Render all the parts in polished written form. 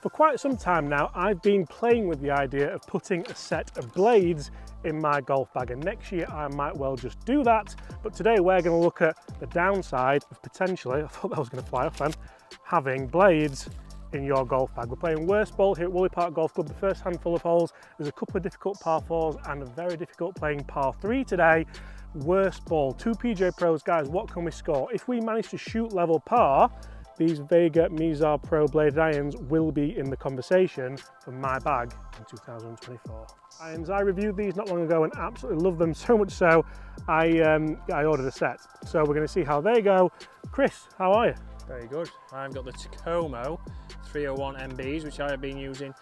For quite some time now, I've been playing with the idea of putting a set of blades in my golf bag, and next year I might well just do that. But today we're going to look at the downside of potentially, I thought that was going to fly off then, having blades in your golf bag. We're playing Worst Ball here at Woolley Park Golf Club, the first handful of holes. There's a couple of difficult par 4s and a very difficult playing par 3 today. Worst Ball, 2 PGA Pros, guys, what can we score? If we manage to shoot level par, these Vega Mizar Pro bladed irons will be in the conversation for my bag in 2024. Irons, I reviewed these not long ago and absolutely love them, so much so I ordered a set. So we're going to see how they go. Chris, how are you? Very good. I've got the Takomo 301 MBs, which I have been using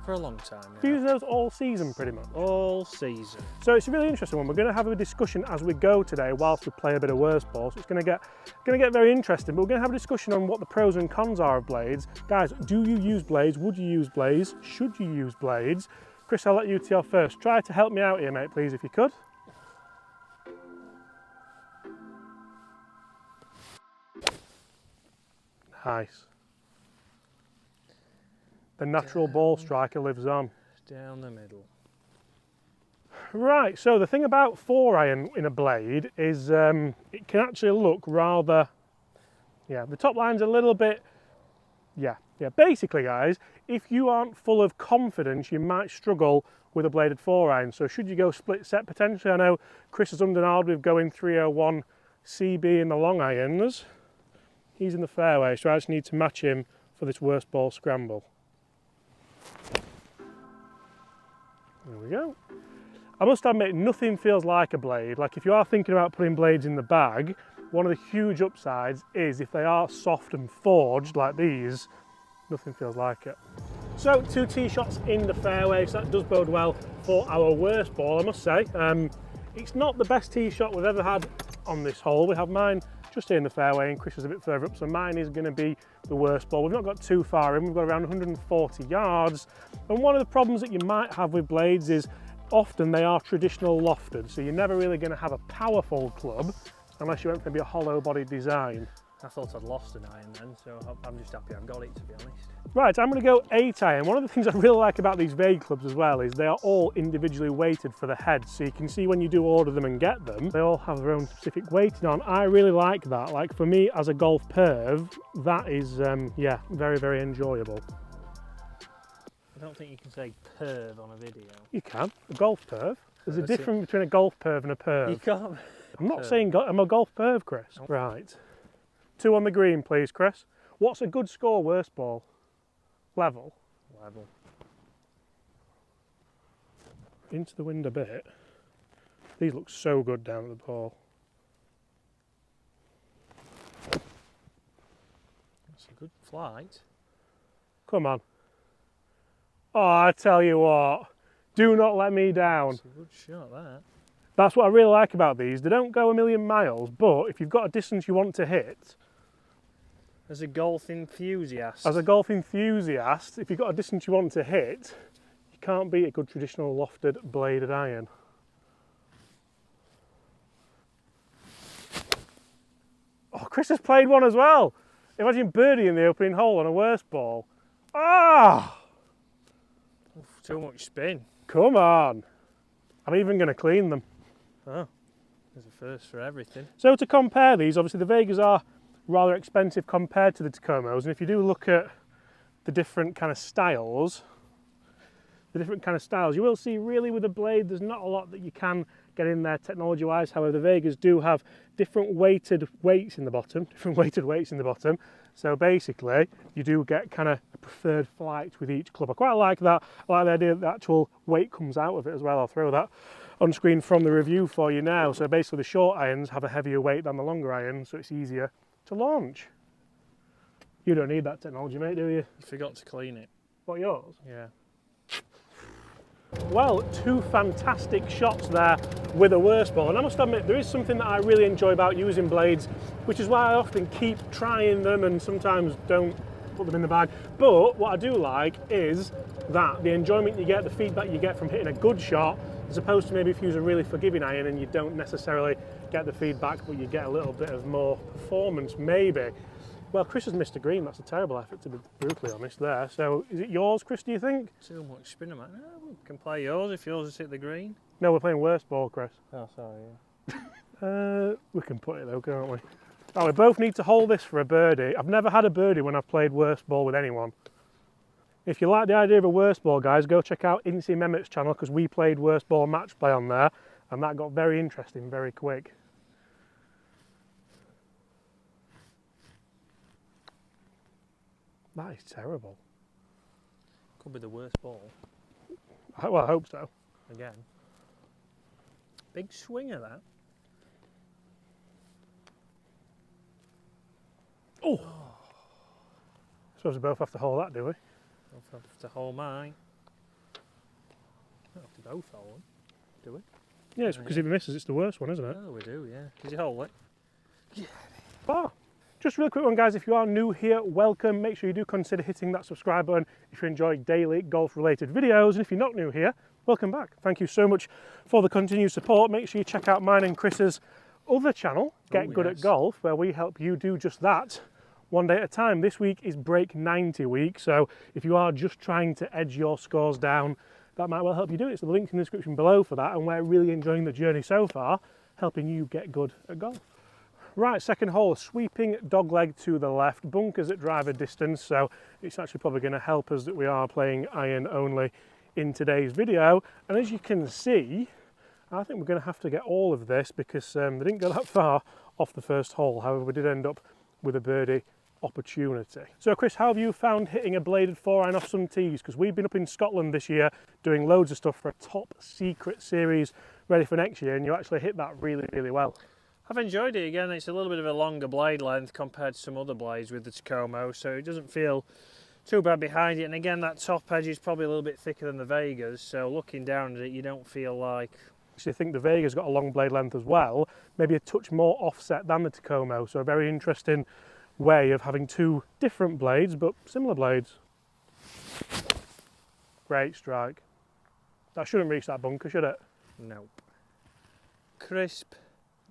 for a long time now. Do you use those all season pretty much? All season. So it's a really interesting one. We're going to have a discussion as we go today whilst we play a bit of Worst Ball. So it's going to get very interesting, but we're going to have a discussion on what the pros and cons are of blades. Guys, do you use blades? Would you use blades? Should you use blades? Chris, I'll let you tee off first. Try to help me out here, mate, please, if you could. Nice. The natural ball striker lives on. Down the middle. Right, so the thing about 4-iron in a blade is it can actually look rather, the top line's a little bit, basically guys, if you aren't full of confidence, you might struggle with a bladed 4-iron. So should you go split set potentially? I know Chris is undernard with going 301 CB in the long irons. He's in the fairway, so I just need to match him for this Worst Ball scramble. There we go. I must admit, nothing feels like a blade. Like if you are thinking about putting blades in the bag, one of the huge upsides is if they are soft and forged like these, nothing feels like it. So 2 tee shots in the fairway, so that does bode well for our Worst Ball, I must say. It's not the best tee shot we've ever had on this hole. We have mine just here in the fairway and Chris is a bit further up, so mine is going to be the Worst Ball. We've not got too far in, we've got around 140 yards, and one of the problems that you might have with blades is often they are traditional lofted, so you're never really going to have a powerful club unless you went for maybe a hollow body design. I thought I'd lost an iron then, so I'm just happy I've got it, to be honest. Right, I'm going to go 8-iron. One of the things I really like about these Vega clubs as well is they are all individually weighted for the head, so you can see when you do order them and get them, they all have their own specific weighting on. I really like that. Like for me as a golf perv, that is, very, very enjoyable. I don't think you can say perv on a video. You can, a golf perv. There's a difference between a golf perv and a perv. You can't. I'm not saying I'm a golf perv, Chris. Oh. Right. 2 on the green, please, Chris. What's a good score, Worst Ball? Level? Level. Into the wind a bit. These look so good down at the ball. That's a good flight. Come on. Oh, I tell you what. Do not let me down. That's a good shot, that. That's what I really like about these. They don't go a million miles, but if you've got a distance you want to hit, as a golf enthusiast, if you've got a distance you want to hit, you can't beat a good traditional lofted bladed iron. Oh, Chris has played one as well. Imagine birdie in the opening hole on a Worst Ball. Ah! Too much spin. Come on. I'm even going to clean them. Oh, there's a first for everything. So to compare these, obviously the Vegas are rather expensive compared to the Tacomos, and if you do look at the different kind of styles, you will see really with a blade there's not a lot that you can get in there technology wise. However, the Vegas do have different weighted weights in the bottom, so basically you do get kind of a preferred flight with each club. I quite like that. I like the idea that the actual weight comes out of it as well. I'll throw that on screen from the review for you now. So basically the short irons have a heavier weight than the longer irons, so it's easier to launch. You don't need that technology, mate, do you? You forgot to clean it. What, yours? Yeah. Well, 2 fantastic shots there with a Worst Ball, and I must admit there is something that I really enjoy about using blades, which is why I often keep trying them and sometimes don't put them in the bag. But what I do like is that the enjoyment you get, the feedback you get from hitting a good shot, as opposed to maybe if you use a really forgiving iron and you don't necessarily get the feedback, but you get a little bit of more performance maybe. Well, Chris has missed a green. That's a terrible effort, to be brutally honest there. So is it yours, Chris, do you think? Too much spinner, man. No, we can play yours if yours has hit the green. No, we're playing worst ball, Chris. Oh, sorry, yeah. We can put it though, can't we? Oh, we both need to hold this for a birdie. I've never had a birdie when I've played worst ball with anyone. If you like the idea of a worst ball, guys, go check out Incy Mehmet's channel because we played worst ball match play on there and that got very interesting very quick. That is terrible. Could be the worst ball. Well, I hope so. Again. Big swinger, that. Oh! Suppose we both have to hold that, do we? I'll have to hold mine. Don't have to both hold them, do we? Yeah, it's because if he misses, it's the worst one, isn't it? Oh, we do, yeah. Did you hold it? Ah, just a real quick one, guys. If you are new here, welcome. Make sure you do consider hitting that subscribe button if you enjoy daily golf-related videos. And if you're not new here, welcome back. Thank you so much for the continued support. Make sure you check out mine and Chris's other channel, Get Good at Golf, where we help you do just that one day at a time. This week is Break 90 week, so if you are just trying to edge your scores down, that might well help you do it. So the link's in the description below for that, and we're really enjoying the journey so far, helping you get good at golf. Right, second hole, sweeping dogleg to the left, bunkers at driver distance, so it's actually probably going to help us that we are playing iron only in today's video. And as you can see, I think we're going to have to get all of this because they didn't go that far off the first hole. However, we did end up with a birdie opportunity. So Chris, how have you found hitting a bladed 4-iron off some tees? Because we've been up in Scotland this year doing loads of stuff for a top secret series ready for next year, and you actually hit that really, really well. I've enjoyed it. Again, it's a little bit of a longer blade length compared to some other blades with the Tacomo, so it doesn't feel too bad behind it. And again, that top edge is probably a little bit thicker than the Vegas, so looking down at it, you don't feel like... I think the Vega's got a long blade length as well, maybe a touch more offset than the Tacomo, so a very interesting way of having two different blades but similar blades. Great strike. That shouldn't reach that bunker, should it? Nope. Crisp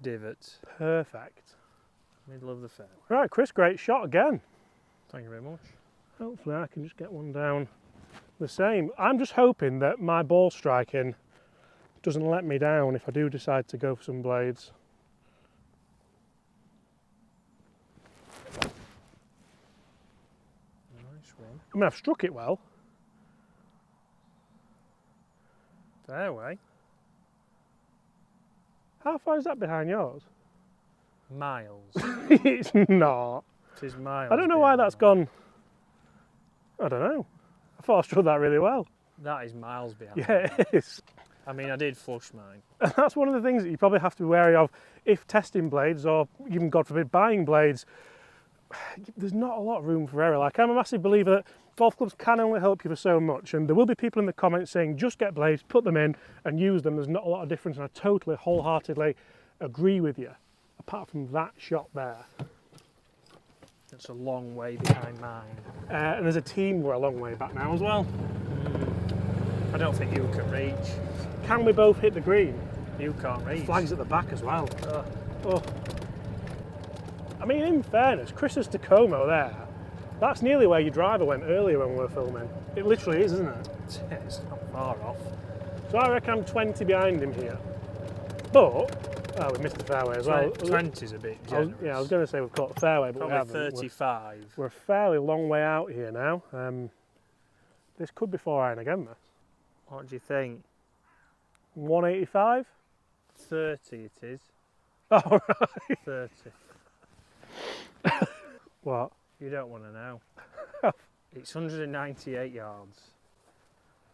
divot. Perfect. Middle of the fairway. Right, Chris, great shot again. Thank you very much. Hopefully I can just get one down the same. I'm just hoping that my ball striking doesn't let me down if I do decide to go for some blades. Nice one. I mean, I've struck it well. Fairway. How far is that behind yours? Miles. It's not. It is miles. I don't know why that's gone. I don't know. I thought I struck that really well. That is miles behind. Yeah, it is. I mean, I did flush mine. And that's one of the things that you probably have to be wary of if testing blades or even, God forbid, buying blades. There's not a lot of room for error. Like, I'm a massive believer that golf clubs can only help you for so much, and there will be people in the comments saying just get blades, put them in and use them. There's not a lot of difference, and I totally wholeheartedly agree with you, apart from that shot there. It's a long way behind mine. And as a team, we're a long way back now as well. I don't think you can reach. Can we both hit the green? You can't reach. Flags at the back as well. Ugh. Oh. I mean, in fairness, Chris's Tacomo there, that's nearly where your driver went earlier when we were filming. It literally is, isn't it? It's not far off. So I reckon I'm 20 behind him here. But, oh, we missed the fairway as well. 20's a bit generous. I was going to say we've caught the fairway, but Probably we haven't. 35. We're a fairly long way out here now. This could be 4-iron again, this. What do you think? 185? 30 it is. Oh, right. 30. What? You don't want to know. It's 198 yards.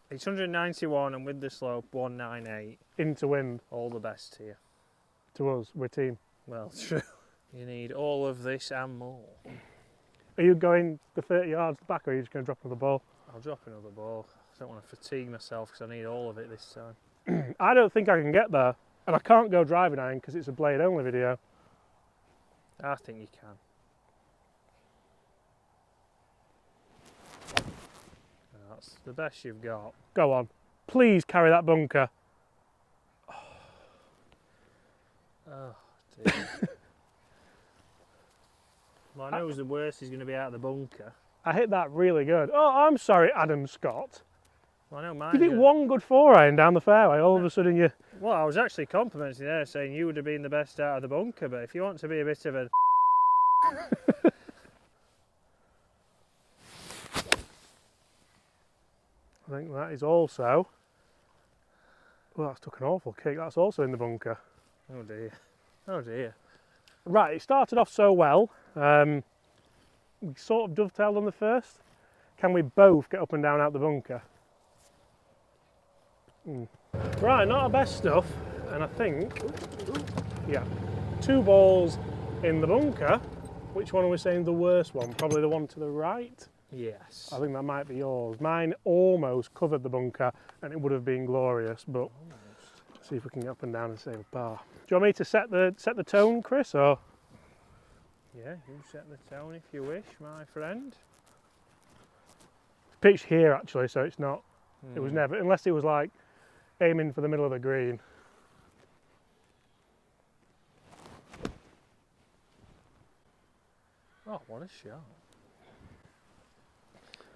It's 191 and with the slope 198. Into wind. All the best here. To us, we're a team. Well, true. You need all of this and more. Are you going the 30 yards back or are you just going to drop another ball? I'll drop another ball. I don't want to fatigue myself because I need all of it this time. I don't think I can get there. And I can't go driving iron because it's a blade only video. I think you can. That's the best you've got. Go on. Please carry that bunker. Oh, dear. Well, I know the worst is going to be out of the bunker. I hit that really good. Oh, I'm sorry, Adam Scott. Well, I know mine. You hit one good 4-iron down the fairway, all of a sudden you... Well, I was actually complimenting there, saying you would have been the best out of the bunker, but if you want to be a bit of a... I think that is also... Well, that's took an awful kick. That's also in the bunker. Oh dear. Oh dear. Right, it started off so well. We sort of dovetailed on the first. Can we both get up and down out the bunker? Right, not our best stuff. And I think, yeah, 2 balls in the bunker. Which one are we saying the worst one? Probably the one to the right? Yes. I think that might be yours. Mine almost covered the bunker and it would have been glorious, but let's see if we can get up and down and save a par. Do you want me to set the tone, Chris, or? Yeah, you set the tone if you wish, my friend. It's pitched here actually, so it's not, it was never, unless it was like aiming for the middle of the green. Oh, what a shot.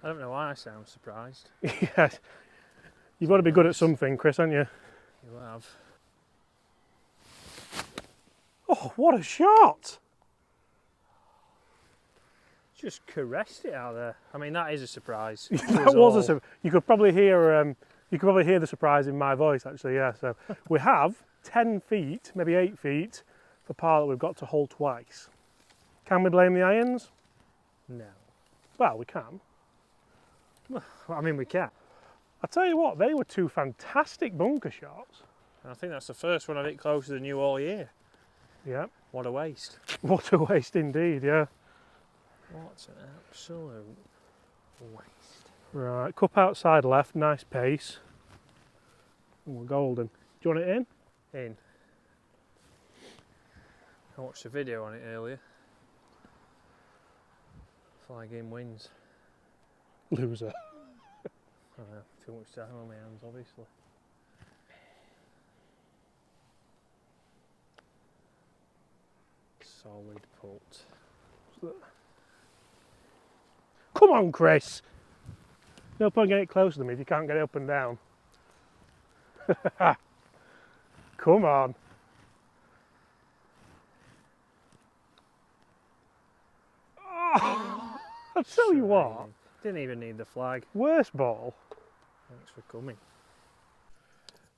I don't know why I sound surprised. Yes. You've got to be good at something, Chris, haven't you? You have. Oh, what a shot! Just caressed it out there. I mean, that is a surprise. That was a surprise. You could probably hear the surprise in my voice, actually. Yeah. So we have 10 feet, maybe 8 feet, for par that we've got to hole twice. Can we blame the irons? No. Well, we can. Well, I mean, we can. I tell you what, they were 2 fantastic bunker shots. And I think that's the first one I've hit closer than you all year. Yeah. What a waste. What a waste indeed. Yeah. What an absolute waste. Right, cup outside left, nice pace. And we're golden. Do you want it in? In. I watched a video on it earlier. Flag in wins. Loser. I know, too much time on my hands, obviously. Solid putt. Come on, Chris. No point getting it closer to me if you can't get it up and down. Come on. Oh, I'll tell you what. Didn't even need the flag. Worst ball. Thanks for coming.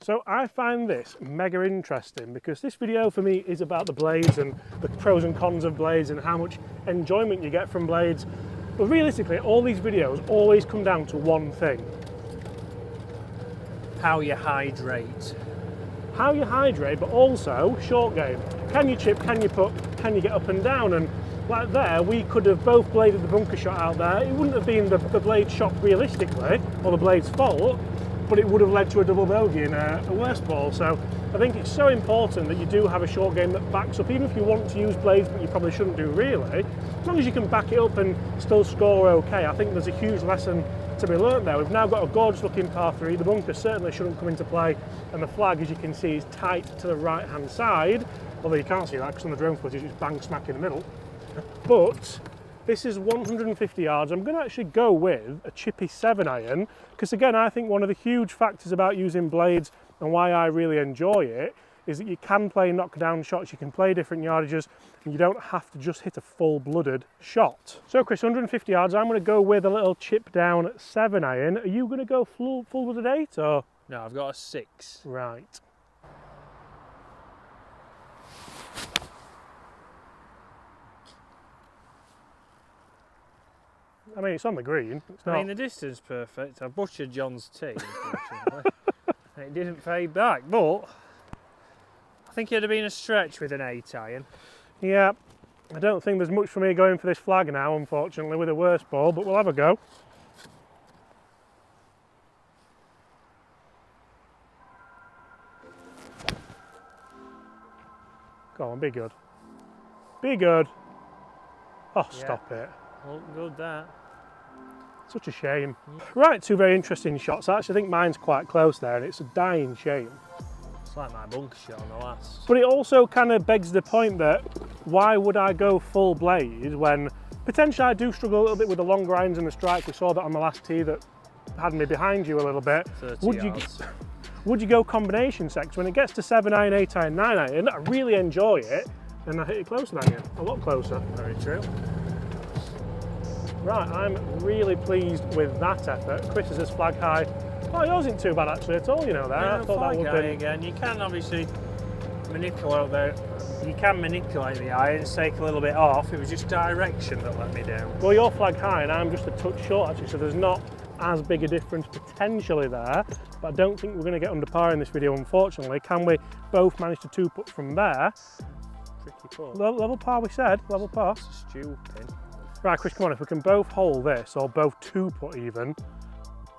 So I find this mega interesting because this video for me is about the blades and the pros and cons of blades and how much enjoyment you get from blades. But realistically, all these videos always come down to one thing. How you hydrate. How you hydrate, but also short game. Can you chip, can you putt, can you get up and down? And like there, we could have both bladed the bunker shot out there. It wouldn't have been the blade shot realistically, or the blade's fault, but it would have led to a double bogey and a worse ball. So I think it's so important that you do have a short game that backs up, even if you want to use blades, but you probably shouldn't do really. As long as you can back it up and still score okay, I think there's a huge lesson to be learnt there. We've now got a gorgeous looking par 3. The bunker certainly shouldn't come into play, and the flag, as you can see, is tight to the right hand side, although you can't see that because on the drone footage it's bang smack in the middle. But this is 150 yards. I'm going to actually go with a chippy 7-iron because, again, I think one of the huge factors about using blades and why I really enjoy it is that you can play knockdown shots, you can play different yardages, and you don't have to just hit a full-blooded shot. So Chris, 150 yards, I'm going to go with a little chip down 7-iron. Are you going to go full-blooded 8 or? No, I've got a 6. Right. I mean, it's on the green. It's not... I mean, the distance perfect. I butchered John's tee, unfortunately. And it didn't fade back, but I think it'd have been a stretch with an 8-iron. Yeah, I don't think there's much for me going for this flag now, unfortunately, with a worse ball, but we'll have a go. Go on, be good. Be good. Oh, stop it. Look good, that. Such a shame. Right, 2 very interesting shots. I actually think mine's quite close there, and it's a dying shame. It's like my bunker shot on the last. But it also kind of begs the point that why would I go full blade when potentially I do struggle a little bit with the longer irons and the strike. We saw that on the last tee that had me behind you a little bit. 30 yards. Would you go combination sex? When it gets to 7 iron, 8 iron, 9 iron, I really enjoy it, and I hit it closer than you, a lot closer. Very true. Right, I'm really pleased with that effort. Chris's is flag high. Oh, yours isn't too bad actually at all, you know, there. Yeah, I thought that would be... again. You can obviously manipulate the irons, take a little bit off. It was just direction that let me down. Well, you're flag high and I'm just a touch short actually, so there's not as big a difference potentially there, but I don't think we're going to get under par in this video, unfortunately. Can we both manage to two-putt from there? Tricky putt. Level par, we said, level par. It's stupid. Right, Chris, come on, if we can both hold this, or both two-putt even,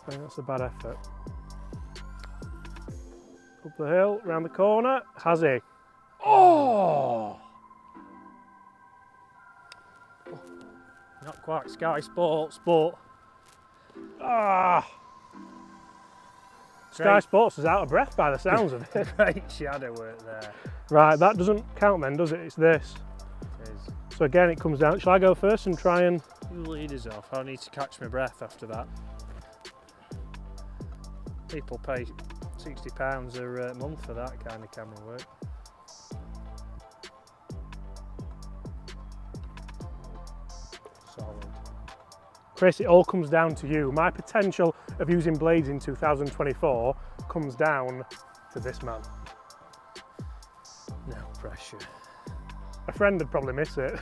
I think that's a bad effort. Up the hill, round the corner, has he? Oh! Not quite Sky Sports, but... Ah! Sky Sports is out of breath by the sounds of it. Great shadow work there. Right, that doesn't count then, does it? It's this. It is. So again, it comes down. Shall I go first and try and... You lead us off. I need to catch my breath after that. People pay £60 a month for that kind of camera work. Solid. Chris, it all comes down to you. My potential of using blades in 2024 comes down to this man. No pressure. A friend would probably miss it.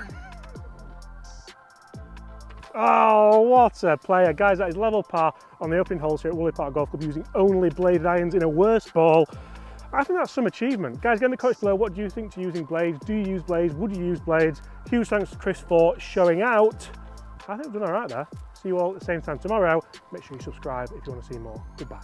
Oh, what a player. Guys, that is level par on the opening holes here at Woolley Park Golf Club using only bladed irons in a worse ball. I think that's some achievement. Guys, get in the comments below, what do you think to using blades? Do you use blades? Would you use blades? Huge thanks to Chris for showing out. I think we've done all right there. See you all at the same time tomorrow. Make sure you subscribe if you want to see more. Goodbye.